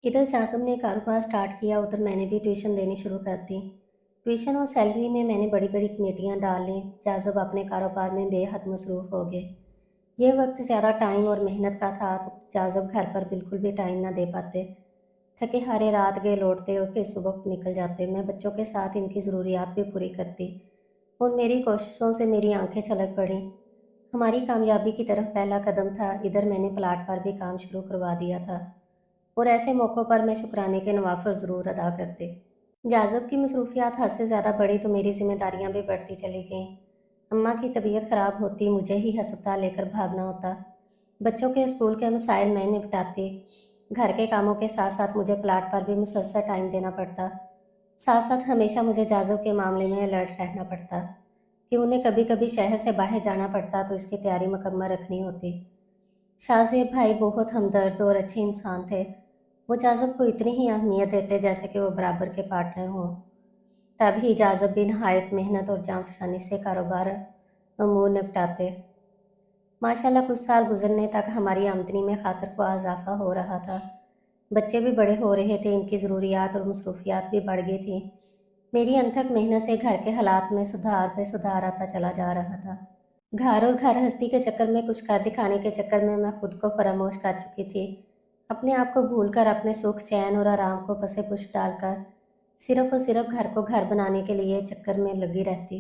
इधर जासम ने कारोबार स्टार्ट किया, उधर मैंने भी ट्यूशन देनी शुरू कर दी। ट्यूशन और सैलरी में मैंने बड़ी बड़ी कमेटियाँ डाल लीं। जासब अपने कारोबार में बेहद मसरूफ़ हो गए। ये वक्त ज़्यादा टाइम और मेहनत का था, तो जासब घर पर बिल्कुल भी टाइम ना दे पाते। थके हारे रात गए लौटते और फिर सुबह निकल जाते। मैं बच्चों के साथ इनकी ज़रूरियात भी पूरी करती। उन मेरी कोशिशों से मेरी आंखें छलक पड़ीं। हमारी कामयाबी की तरफ पहला कदम था। इधर मैंने प्लाट पर भी काम शुरू करवा दिया था, और ऐसे मौक़ों पर मैं शुक्राने के नवाफल ज़रूर अदा करती। जाज़ब की मसरूफ़ियात हद से ज़्यादा बढ़ी तो मेरी ज़िम्मेदारियाँ भी बढ़ती चली गईं। अम्मा की तबीयत ख़राब होती, मुझे ही अस्पताल लेकर भागना होता। बच्चों के स्कूल के मसाइल मैं निपटाती। घर के कामों के साथ साथ मुझे प्लाट पर भी मुसलसल टाइम देना पड़ता। साथ साथ हमेशा मुझे जाज़ब के मामले में अलर्ट रहना पड़ता कि उन्हें कभी कभी शहर से बाहर जाना पड़ता तो इसकी तैयारी मुकम्मल रखनी होती। शाहज़ेब भाई बहुत हमदर्द और अच्छे इंसान थे। वो जाज़ब को इतनी ही अहमियत देते जैसे कि वो बराबर के पार्टनर हों। तभी जाज़ब भी नहायत मेहनत और जांफशानी से कारोबार अमूर निपटाते। माशाल्लाह कुछ साल गुजरने तक हमारी आमदनी में खातर ख्वाह इजाफा हो रहा था। बच्चे भी बड़े हो रहे थे, इनकी ज़रूरियात और मसरूफियात भी बढ़ गई थी। मेरी अनथक मेहनत से घर के हालात में सुधार पे सुधार आता चला जा रहा था। घर और घर हस्ती के चक्कर में, कुछ कर दिखाने के चक्कर में मैं खुद को फरामोश कर चुकी थी। अपने आप को भूलकर, अपने सुख चैन और आराम को पसे पुश डालकर सिर्फ और सिर्फ घर को घर बनाने के लिए चक्कर में लगी रहती।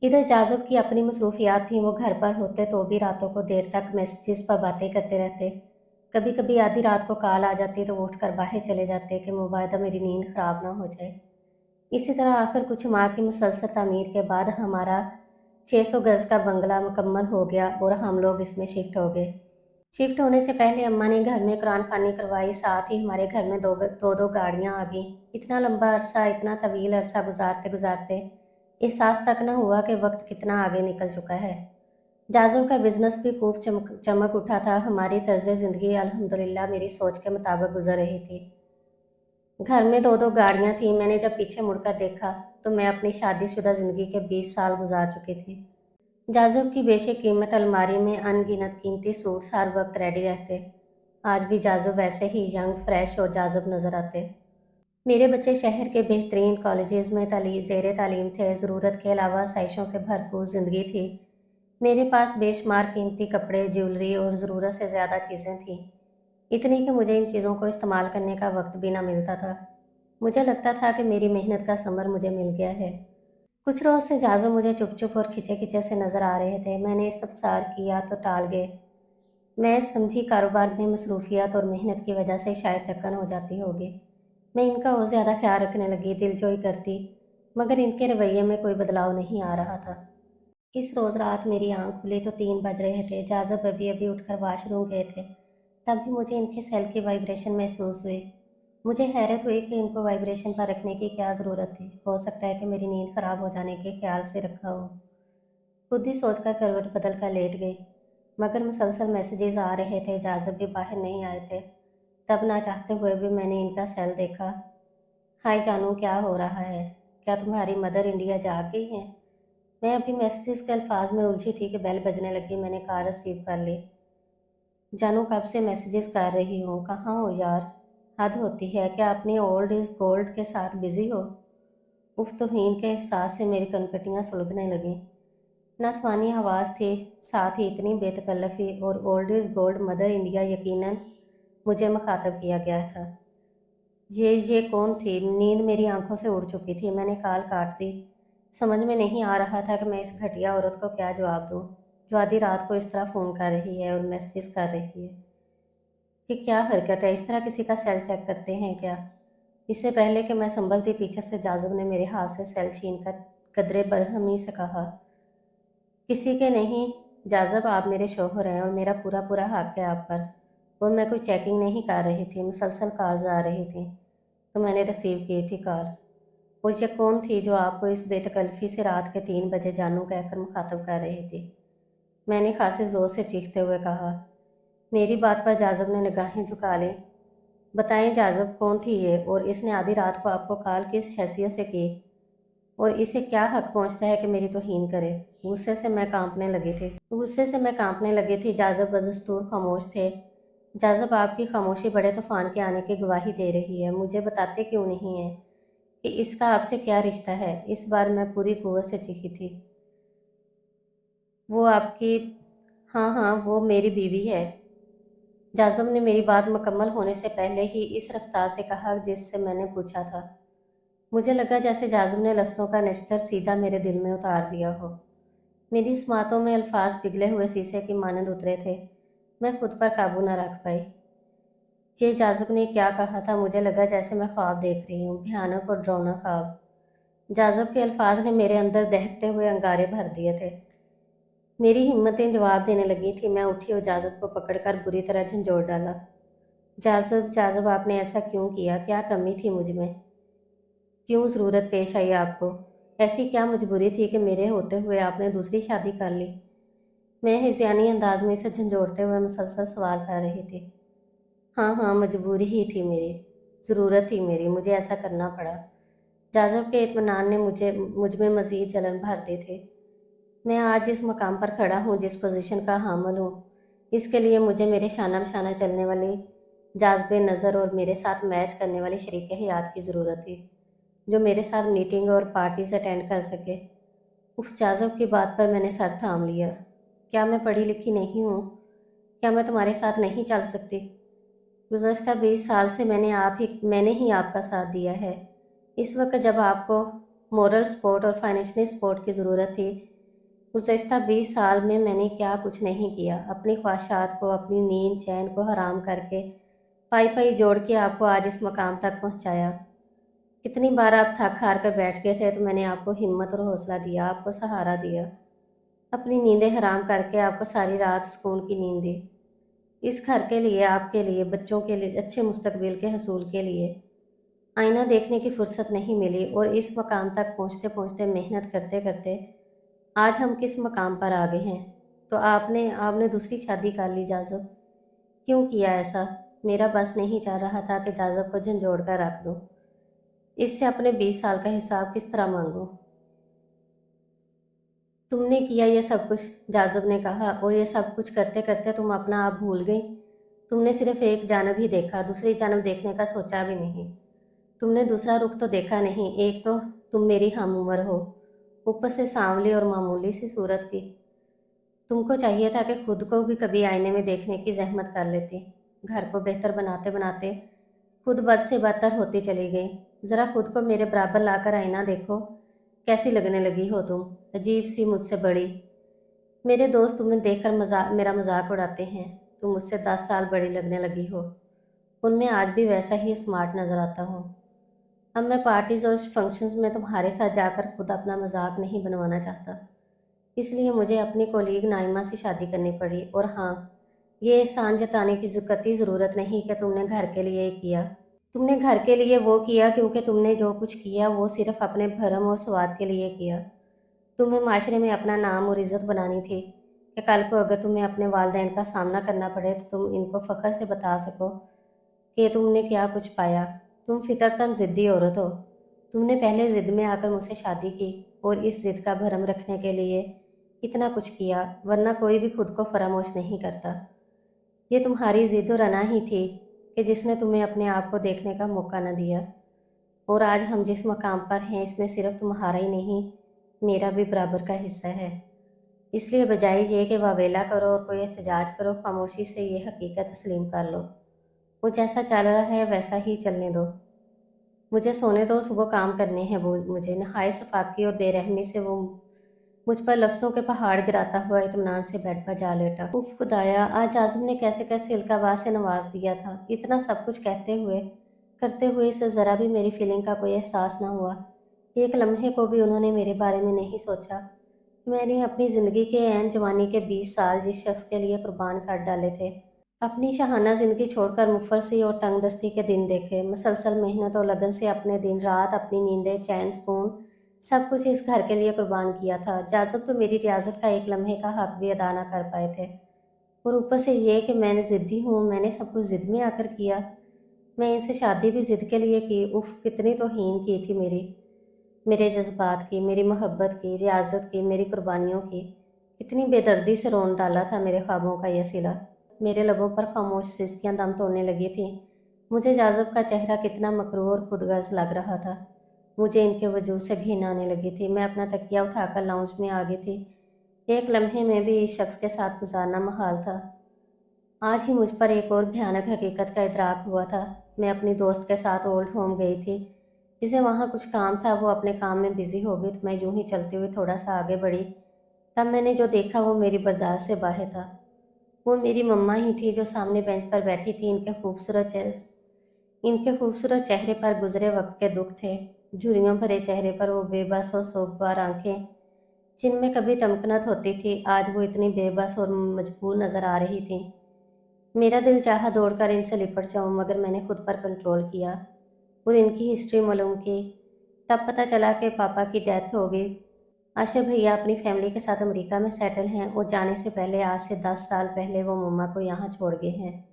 इधर जाज़ब की अपनी मसरूफियात थी। वो घर पर होते तो भी रातों को देर तक मैसेजेस पर बातें करते रहते। कभी कभी आधी रात को कॉल आ जाती तो वो उठकर बाहर चले जाते कि मुबादा मेरी नींद खराब ना हो जाए। इसी तरह आखिर कुछ माह की मुसलसल तामीर के बाद हमारा 600 गज का बंगला मुकम्मल हो गया और हम लोग इसमें शिफ्ट हो गए। शिफ्ट होने से पहले अम्मा ने घर में कुरान खानी करवाई, साथ ही हमारे घर में दो दो दो गाड़ियाँ आ गईं। इतना लंबा अरसा, इतना तवील अरसा गुजारते गुजारते एहसास तक न हुआ कि वक्त कितना आगे निकल चुका है। जाज़ब का बिजनेस भी खूब चमक चमक उठा था। हमारी तर्ज ज़िंदगी अल्हम्दुलिल्लाह मेरी सोच के मुताबिक गुजर रही थी। घर में दो दो गाड़ियाँ थीं। मैंने जब पीछे मुड़कर देखा तो मैं अपनी शादीशुदा ज़िंदगी के 20 साल गुजार चुकी थी। जाज़ब की बेशक कीमत अलमारी में अनगिनत कीमती सूट्स हर वक्त रेडी रहते। आज भी जाज़ब वैसे ही यंग, फ्रेश और जाज़ब नज़र आते। मेरे बच्चे शहर के बेहतरीन कॉलेजेस में ज़ेर तालीम थे। ज़रूरत के अलावा आसाइशों से भरपूर ज़िंदगी थी। मेरे पास बेशुमार कीमती कपड़े, ज्वेलरी और ज़रूरत से ज़्यादा चीज़ें थीं। इतनी कि मुझे इन चीज़ों को इस्तेमाल करने का वक्त भी ना मिलता था। मुझे लगता था कि मेरी मेहनत का समर मुझे मिल गया है। कुछ रोज़ से जाज़ो मुझे चुप चुप और खिंचे खिंचे से नज़र आ रहे थे। मैंने इस्तफसार किया तो टाल गए। मैं समझी कारोबार में मसरूफियत और मेहनत की वजह से शायद थकन हो जाती होगी। मैं इनका और ज़्यादा ख्याल रखने लगी, दिलजोई करती, मगर इनके रवैये में कोई बदलाव नहीं आ रहा था। इस रोज़ रात मेरी आंख खुली तो 3 बज रहे थे। जाज़ब अभी अभी उठकर वॉशरूम गए थे। तभी मुझे इनके सेल की वाइब्रेशन महसूस हुई। मुझे हैरत हुई कि इनको वाइब्रेशन पर रखने की क्या ज़रूरत थी। हो सकता है कि मेरी नींद खराब हो जाने के ख्याल से रखा हो। खुद ही सोचकर करवट बदल कर लेट गई, मगर मुसलसल मैसेजेस आ रहे थे। जाज़ब भी बाहर नहीं आए थे। तब ना चाहते हुए भी मैंने इनका सेल देखा। हाय जानू, क्या हो रहा है? क्या तुम्हारी मदर इंडिया जाग गई है? मैं अभी मैसेजेस के अल्फाज में उलझी थी कि बेल बजने लगी। मैंने कॉल रिसीव कर ली। जानू, कब से मैसेजेस कर रही हूँ, कहाँ हो यार? हद होती है, क्या अपनी ओल्ड इज़ गोल्ड के साथ बिजी हो? उफ, तौहीन के एहसास से मेरी कनपटियाँ सुलगने लगीं। नस्वानी आवाज़ थी, साथ ही इतनी बेतकल्लफ़ी, और old is gold mother India यकीनन मुझे मुखातब किया गया था। ये कौन थी? नींद मेरी आंखों से उड़ चुकी थी। मैंने कॉल काट दी। समझ में नहीं आ रहा था कि मैं इस घटिया औरत को क्या जवाब दूँ, जो आधी रात को इस तरह फ़ोन कर रही है और मैसेजेस कर रही है। कि क्या हरकत है? इस तरह किसी का सेल चेक करते हैं क्या? इससे पहले कि मैं संभलती, पीछे से जाज़ब ने मेरे हाथ से सेल छीनकर कदरे बरहमी से कहा, किसी के नहीं जाज़ब, आप मेरे शौहर हैं और मेरा पूरा पूरा हक है आप पर। और मैं कोई चेकिंग नहीं कर रही थी, मुसलसल कॉल्स आ रही थी तो मैंने रिसीव की थी कॉल। वो ये कौन थी जो आपको इस बेतकल्फ़ी से रात के 3 बजे जानू कहकर मुखातब कर रही थी? मैंने खासे ज़ोर से चीखते हुए कहा। मेरी बात पर जाज़ब ने निगाहें झुका ली। बताएं जाज़ब, कौन थी ये, और इसने आधी रात को आपको कॉल किस हैसियत से की, और इसे क्या हक पहुंचता है कि मेरी तौहीन करे? गुस्से से मैं कांपने लगी थी। जाज़ब बदस्तूर खामोश थे। जाज़ब आपकी खामोशी बड़े तूफ़ान के आने की गवाही दे रही है, मुझे बताते क्यों नहीं है कि इसका आपसे क्या रिश्ता है? इस बार मैं पूरी कुव्वत से चीखी थी। वो आपकी हाँ, हाँ, वो मेरी बीवी है। जाज़ब ने मेरी बात मुकम्मल होने से पहले ही इस रफ्तार से कहा जिससे मैंने पूछा था। मुझे लगा जैसे जाज़ब ने लफ्ज़ों का नश्तर सीधा मेरे दिल में उतार दिया हो। मेरी इस बातों में अल्फाज पिघले हुए शीशे की मानंद उतरे थे। मैं खुद पर काबू न रख पाई। ये जाज़ब ने क्या कहा था? मुझे लगा जैसे मैं ख्वाब देख रही हूँ, भयानक और डरावना ख्वाब। जाज़ब के अल्फाज ने मेरे अंदर दहकते हुए अंगारे भर दिए थे। मेरी हिम्मतें जवाब देने लगी थी। मैं उठी और जाज़ब को पकड़कर बुरी तरह झंझोड़ डाला। जाज़ब, जाज़ब, आपने ऐसा क्यों किया? क्या कमी थी मुझ में? क्यों ज़रूरत पेश आई आपको? ऐसी क्या मजबूरी थी कि मेरे होते हुए आपने दूसरी शादी कर ली? मैं हिज़यानी अंदाज में इसे झंझोड़ते हुए मुसलसल सवाल कर रही थी। हाँ, हाँ, मजबूरी ही थी मेरी, ज़रूरत थी मेरी, मुझे ऐसा करना पड़ा। जाज़ब के इत्मीनान ने मुझ में मज़ीद जलन भर दी थी। मैं आज जिस मकाम पर खड़ा हूँ, जिस पोजीशन का हामिल हूँ, इसके लिए मुझे मेरे शाना बशाना चलने वाली जाज़बे नज़र और मेरे साथ मैच करने वाली शरीक हयात की ज़रूरत थी, जो मेरे साथ मीटिंग और पार्टीज अटेंड कर सके। उस जाज़ब की बात पर मैंने सर थाम लिया। क्या मैं पढ़ी लिखी नहीं हूँ? क्या मैं तुम्हारे साथ नहीं चल सकती? गुज़श्ता 20 साल से मैंने ही आपका साथ दिया है। इस वक्त जब आपको मोरल सपोर्ट और फाइनेंशियल सपोर्ट की ज़रूरत थी, गुज़श्ता 20 साल में मैंने क्या कुछ नहीं किया। अपनी ख्वाहिशात को, अपनी नींद चैन को हराम करके पाई पाई जोड़ के आपको आज इस मकाम तक पहुँचाया। कितनी बार आप थक हार कर बैठ गए थे तो मैंने आपको हिम्मत और हौसला दिया, आपको सहारा दिया, अपनी नींदें हराम करके आपको सारी रात सुकून की नींद दी। इस घर के लिए, आपके लिए, बच्चों के लिए, अच्छे मुस्तकबिल के हसूल के लिए आईना देखने की फुर्सत नहीं मिली और इस मकाम तक पहुँचते पहुँचते मेहनत करते करते आज हम किस मकाम पर आ गए हैं। तो आपने आपने दूसरी शादी कर ली जाज़ब। क्यों किया ऐसा? मेरा बस नहीं चाह रहा था कि जाज़ब को झंझोड़ कर रख दूँ। इससे अपने 20 साल का हिसाब किस तरह मांगूँ? तुमने किया ये सब कुछ, जाज़ब ने कहा, और ये सब कुछ करते करते तुम अपना आप भूल गई। तुमने सिर्फ एक जानब ही देखा, दूसरी जानब देखने का सोचा भी नहीं। तुमने दूसरा रुख तो देखा नहीं। एक तो तुम मेरी हम उम्र हो, ऊपर से सांवली और मामूली सी सूरत की। तुमको चाहिए था कि खुद को भी कभी आईने में देखने की जहमत कर लेती। घर को बेहतर बनाते बनाते खुद बद से बदतर होती चली गई। ज़रा खुद को मेरे बराबर लाकर आईना देखो, कैसी लगने लगी हो तुम, अजीब सी, मुझसे बड़ी। मेरे दोस्त तुम्हें देखकर मेरा मजाक उड़ाते हैं। तुम मुझसे 10 साल बड़ी लगने लगी हो। उनमें आज भी वैसा ही स्मार्ट नजर आता हूँ। अब मैं पार्टीज और फंक्शंस में तुम्हारे साथ जाकर खुद अपना मजाक नहीं बनवाना चाहता। इसलिए मुझे अपनी कोलीग नाइमा से शादी करनी पड़ी। और हाँ, ये एहसान जताने की कतई ज़रूरत नहीं कि तुमने घर के लिए किया। तुमने घर के लिए वो किया क्योंकि तुमने जो कुछ किया वो सिर्फ अपने भरम और स्वाद के लिए किया। तुम्हें माशरे में अपना नाम और इज़्ज़त बनानी थी कि कल को अगर तुम्हें अपने वालिदैन का सामना करना पड़े तो तुम इनको फ़ख्र से बता सको कि तुमने क्या कुछ पाया। तुम फितरतन ज़िद्दी औरत हो। तुमने पहले ज़िद में आकर मुझसे शादी की और इस ज़िद का भरम रखने के लिए इतना कुछ किया, वरना कोई भी खुद को फरामोश नहीं करता। ये तुम्हारी ज़िद और अना ही थी कि जिसने तुम्हें अपने आप को देखने का मौका न दिया। और आज हम जिस मकाम पर हैं इसमें सिर्फ तुम्हारा ही नहीं, मेरा भी बराबर का हिस्सा है। इसलिए बजाय ये कि वावेला करो और कोई एहतजाज करो, खामोशी से ये हकीकत तस्लीम कर लो। वो जैसा चल रहा है वैसा ही चलने दो। मुझे सोने दो, सुबह काम करने हैं। वो मुझे नहाए सफाकी और बेरहमी से वो मुझ पर लफ्ज़ों के पहाड़ गिराता हुआ इत्मीनान से बेड पर जा लेटा। उफ खुदाया, आज आज़म ने कैसे कैसे इल्काबाज से नवाज दिया था। इतना सब कुछ कहते हुए करते हुए इसे ज़रा भी मेरी फीलिंग का कोई एहसास ना हुआ। एक लम्हे को भी उन्होंने मेरे बारे में नहीं सोचा। मैंने अपनी ज़िंदगी के ऐन जवानी के 20 साल जिस शख्स के लिए कुर्बान कर डाले थे, अपनी शहाना ज़िंदगी छोड़कर मुफरसी और तंगदस्ती के दिन देखे। मुसलसल मेहनत और लगन से अपने दिन रात, अपनी नींदें, चैन, सुकून, सब कुछ इस घर के लिए कुर्बान किया था। जाज़ब तो मेरी रियाजत का एक लम्हे का हक भी अदा ना कर पाए थे। और ऊपर से ये कि मैंने ज़िद्दी हूँ, मैंने सब कुछ ज़िद में आकर किया। मैं इनसे शादी भी ज़िद के लिए की। उफ, कितनी तौहीन की थी मेरे जज्बात की, मेरी मोहब्बत की, रियाजत की, मेरी कुर्बानियों की। कितनी बेदर्दी से रोन डाला था मेरे ख्वाबों का यह सिला। मेरे लबों पर खामोश सिसकियां दम तोड़ने लगी थी। मुझे जाज़ब का चेहरा कितना मकरूर और खुदगर्ज लग रहा था। मुझे इनके वजूद से घिन आने लगी थी। मैं अपना तकिया उठाकर लाउंज में आ गई थी। एक लम्हे में भी इस शख्स के साथ गुजारना मुहाल था। आज ही मुझ पर एक और भयानक हकीकत का इदराक हुआ था। मैं अपनी दोस्त के साथ ओल्ड होम गई थी। जिसे वहाँ कुछ काम था, वो अपने काम में बिजी हो गई, तो मैं यूं ही चलती हुई थोड़ा सा आगे बढ़ी। तब मैंने जो देखा वो मेरी बर्दाश्त से बाहर था। वो मेरी मम्मा ही थी जो सामने बेंच पर बैठी थी। इनके खूबसूरत चेहरे पर गुजरे वक्त के दुख थे। झुर्रियों भरे चेहरे पर वो बेबस और सोगवार आंखें जिनमें कभी तमकनत होती थी, आज वो इतनी बेबस और मजबूर नजर आ रही थी। मेरा दिल चाहा दौड़कर इनसे लिपट जाऊं, मगर मैंने खुद पर कंट्रोल किया और इनकी हिस्ट्री मालूम की। तब पता चला कि पापा की डेथ हो गई। आशिफ भैया अपनी फैमिली के साथ अमेरिका में सेटल हैं और जाने से पहले, आज से 10 साल पहले, वो मम्मा को यहाँ छोड़ गए हैं।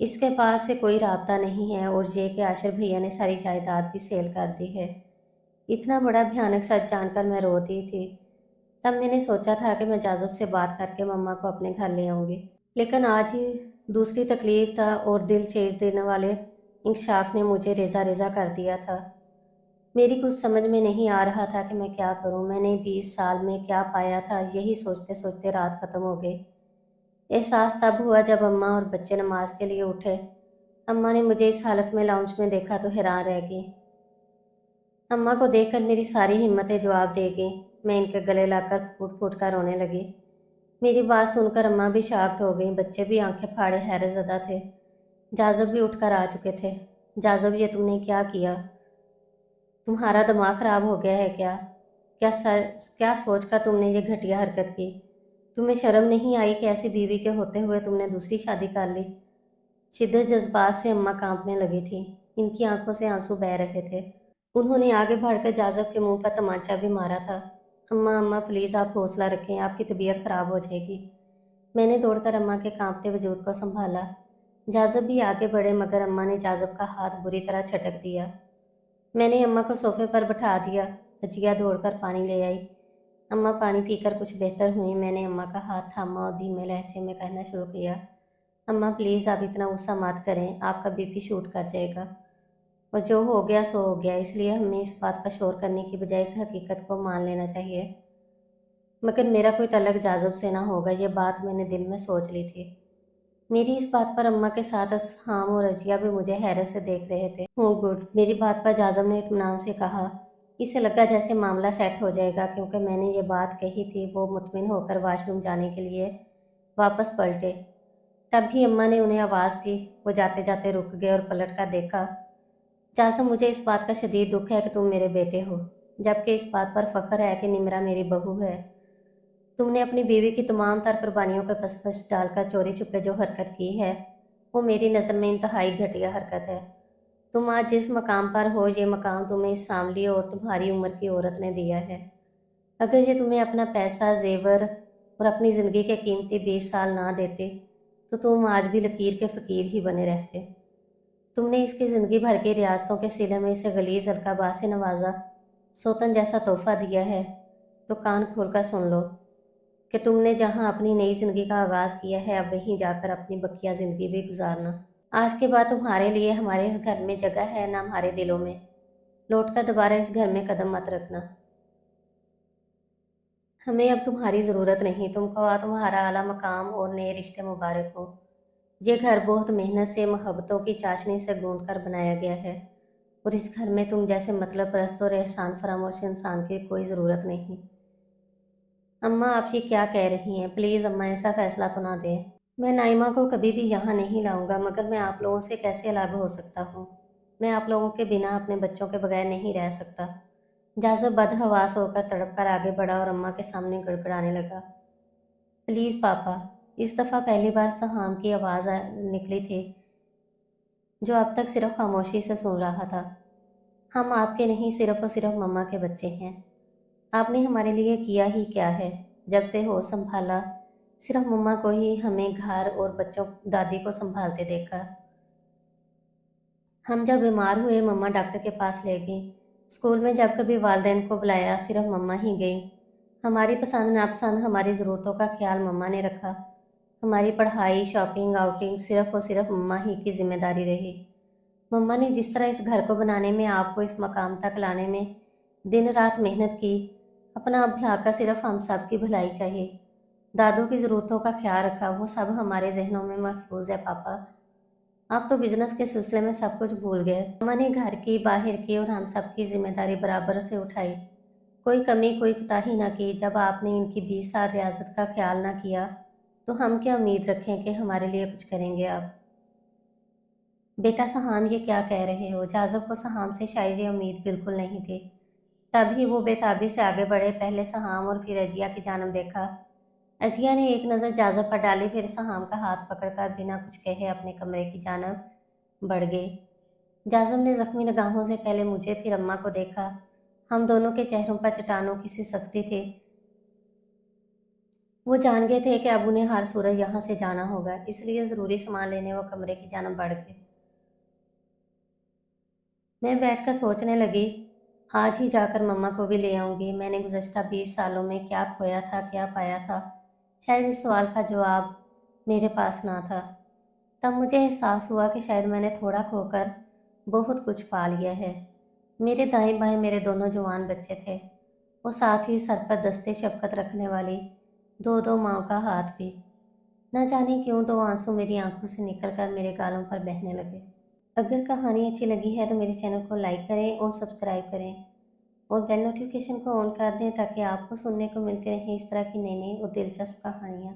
इसके पास से कोई राब्ता नहीं है और ये कि आशिफ भैया ने सारी जायदाद भी सेल कर दी है। इतना बड़ा भयानक सच जानकर मैं रो दी थी। तब मैंने सोचा था कि मैं जाज़ब से बात करके मम्मा को अपने घर ले आऊँगी, लेकिन आज ही दूसरी तकलीफ था और दिल चीर देने वाले इंकशाफ ने मुझे रेजा रेजा कर दिया था। मेरी कुछ समझ में नहीं आ रहा था कि मैं क्या करूं। मैंने 20 साल में क्या पाया था, यही सोचते सोचते रात खत्म हो गई। एहसास तब हुआ जब अम्मा और बच्चे नमाज के लिए उठे। अम्मा ने मुझे इस हालत में लाउंज में देखा तो हैरान रह गई। अम्मा को देखकर मेरी सारी हिम्मतें जवाब दे गई। मैं इनके गले लाकर फूट फूट कर रोने लगी। मेरी बात सुनकर अम्मा भी शाक्ड हो गई। बच्चे भी आंखें फाड़े हैरत ज़दा थे। जाज़ब भी उठकर आ चुके थे। जाज़ब, ये तुमने क्या किया? तुम्हारा दिमाग खराब हो गया है क्या? क्या सर क्या सोचकर तुमने ये घटिया हरकत की? तुम्हें शर्म नहीं आई कि ऐसी बीवी के होते हुए तुमने दूसरी शादी कर ली? शिद्दत जज्बात से अम्मा कांपने लगी थी। इनकी आंखों से आंसू बह रहे थे। उन्होंने आगे बढ़कर जाज़ब के मुंह पर तमाचा भी मारा था। अम्मा अम्मा प्लीज़, आप हौसला रखें, आपकी तबीयत खराब हो जाएगी। मैंने दौड़कर अम्मा के कांपते वजूद को संभाला। जाज़ब भी आगे बढ़े, मगर अम्मा ने जाज़ब का हाथ बुरी तरह झटक दिया। मैंने अम्मा को सोफे पर बैठा दिया। अजिया दौड़कर पानी ले आई। अम्मा पानी पीकर कुछ बेहतर हुई। मैंने अम्मा का हाथ थामा और धीमे लहजे में कहना शुरू किया, अम्मा प्लीज़, आप इतना गुस्सा मत करें, आपका बीपी शूट कर जाएगा। और जो हो गया सो हो गया, इसलिए हमें इस बात पर शोर करने की बजाय इस हकीकत को मान लेना चाहिए। मगर मेरा कोई तल्लक जाज़ब से ना होगा, ये बात मैंने दिल में सोच ली थी। मेरी इस बात पर अम्मा के साथ असहाम और रजिया भी मुझे हैरत से देख रहे थे। हो गुड, मेरी बात पर जाज़ब ने इत्मीनान से कहा। इसे लगा जैसे मामला सेट हो जाएगा। क्योंकि मैंने ये बात कही थी, वो मुतमिन होकर वाशरूम जाने के लिए वापस पलटे। तब भी अम्मा ने उन्हें आवाज़ दी। वो जाते जाते रुक गए और पलट कर देखा। जाज़ब, मुझे इस बात का शदीद दुख है कि तुम मेरे बेटे हो, जबकि इस बात पर फख्र है कि निमरा मेरी बहू है। तुमने अपनी बीवी की तमाम तर कुर्बानियों का कसमस डालकर चोरी छुपे जो हरकत की है, वो मेरी नज़र में इंतहाई घटिया हरकत है। तुम आज जिस मकाम पर हो, ये मकाम तुम्हें इस सांवली और तुम्हारी उम्र की औरत ने दिया है। अगर ये तुम्हें अपना पैसा, जेवर और अपनी ज़िंदगी के कीमती 20 साल ना देते, तो तुम आज भी लकीर के फ़कीर ही बने रहते। तुमने इसकी ज़िंदगी भर की रियासतों के सिले में इसे गलीज़ अलकाबाज से नवाजा, सोतन जैसा तोहफा दिया है। तो कान खोलकर सुन लो कि तुमने जहाँ अपनी नई ज़िंदगी का आगाज़ किया है, अब वहीं जाकर अपनी बकिया ज़िंदगी भी गुजारना। आज के बाद तुम्हारे लिए हमारे इस घर में जगह है, ना हमारे दिलों में। लौटकर दोबारा इस घर में कदम मत रखना। हमें अब तुम्हारी ज़रूरत नहीं। तुमको तुम्हारा आला मकाम और नए रिश्ते मुबारक हो। ये घर बहुत मेहनत से, मोहब्बतों की चाशनी से गूंथ कर बनाया गया है और इस घर में तुम जैसे मतलब परस्त और एहसान फरामोश इंसान की कोई ज़रूरत नहीं। अम्मा, आप ये क्या कह रही हैं? प्लीज़ अम्मा, ऐसा फैसला तो ना दें। मैं नाइमा को कभी भी यहाँ नहीं लाऊंगा, मगर मैं आप लोगों से कैसे अलग हो सकता हूँ? मैं आप लोगों के बिना अपने बच्चों के बगैर नहीं रह सकता। जाज़ब बदहवास होकर तड़प कर आगे बढ़ा और अम्मा के सामने गड़गड़ाने लगा। प्लीज़ पापा। इस दफ़ा पहली बार सहाम की आवाज़ निकली थी, जो अब तक सिर्फ खामोशी से सुन रहा था। हम आपके नहीं, सिर्फ और सिर्फ मम्मा के बच्चे हैं। आपने हमारे लिए किया ही क्या है? जब से होश संभाला, सिर्फ मम्मा को ही हमें घर और बच्चों दादी को संभालते देखा। हम जब बीमार हुए, मम्मा डॉक्टर के पास ले गई। स्कूल में जब कभी वालिदैन को बुलाया, सिर्फ मम्मा ही गई। हमारी पसंद नापसंद, हमारी ज़रूरतों का ख्याल मम्मा ने रखा। हमारी पढ़ाई, शॉपिंग, आउटिंग सिर्फ और सिर्फ मम्मा ही की जिम्मेदारी रही। मम्मा ने जिस तरह इस घर को बनाने में, आपको इस मकाम तक लाने में दिन रात मेहनत की, अपना भुलाकर सिर्फ हम सब की भलाई चाहिए। दादू की ज़रूरतों का ख्याल रखा, वो सब हमारे जहनों में महफूज है पापा। आप तो बिजनेस के सिलसिले में सब कुछ भूल गए। मम्मा ने घर की, बाहर की और हम सब की जिम्मेदारी बराबर से उठाई। कोई कमी, कोई कोताही ना की। जब आपने इनकी 20 साल रियासत का ख्याल ना किया तो हम क्या उम्मीद रखें कि हमारे लिए कुछ करेंगे आप? बेटा सहाम, ये क्या कह रहे हो? जाजब को सहाम से शायद ये उम्मीद बिल्कुल नहीं थी। तभी वो बेताबी से आगे बढ़े। पहले सहाम और फिर अजिया की जानब देखा। अजिया ने एक नज़र जाजब पर डाली, फिर सहाम का हाथ पकड़कर बिना कुछ कहे अपने कमरे की जानब बढ़ गए। जाजब ने जख्मी निगाहों से पहले मुझे, फिर अम्मा को देखा। हम दोनों के चेहरों पर चट्टानों की सी सख्ती थी। वो जान गए थे कि अब उन्हें हर सूरत यहाँ से जाना होगा, इसलिए ज़रूरी सामान लेने वो कमरे की जानब बढ़ गए। मैं बैठकर सोचने लगी, आज ही जाकर मम्मा को भी ले आऊंगी। मैंने गुज़श्ता 20 सालों में क्या खोया था, क्या पाया था? शायद इस सवाल का जवाब मेरे पास ना था। तब मुझे एहसास हुआ कि शायद मैंने थोड़ा खोकर बहुत कुछ पा लिया है। मेरे दाएं बाएं मेरे दोनों जवान बच्चे थे, और साथ ही सर पर दस्ते शफकत रखने वाली दो दो माँओं का हाथ भी। न जाने क्यों दो आंसू मेरी आंखों से निकलकर मेरे गालों पर बहने लगे। अगर कहानी अच्छी लगी है तो मेरे चैनल को लाइक करें और सब्सक्राइब करें, और बेल नोटिफिकेशन को ऑन कर दें ताकि आपको सुनने को मिलती रहे इस तरह की नई नई और दिलचस्प कहानियाँ।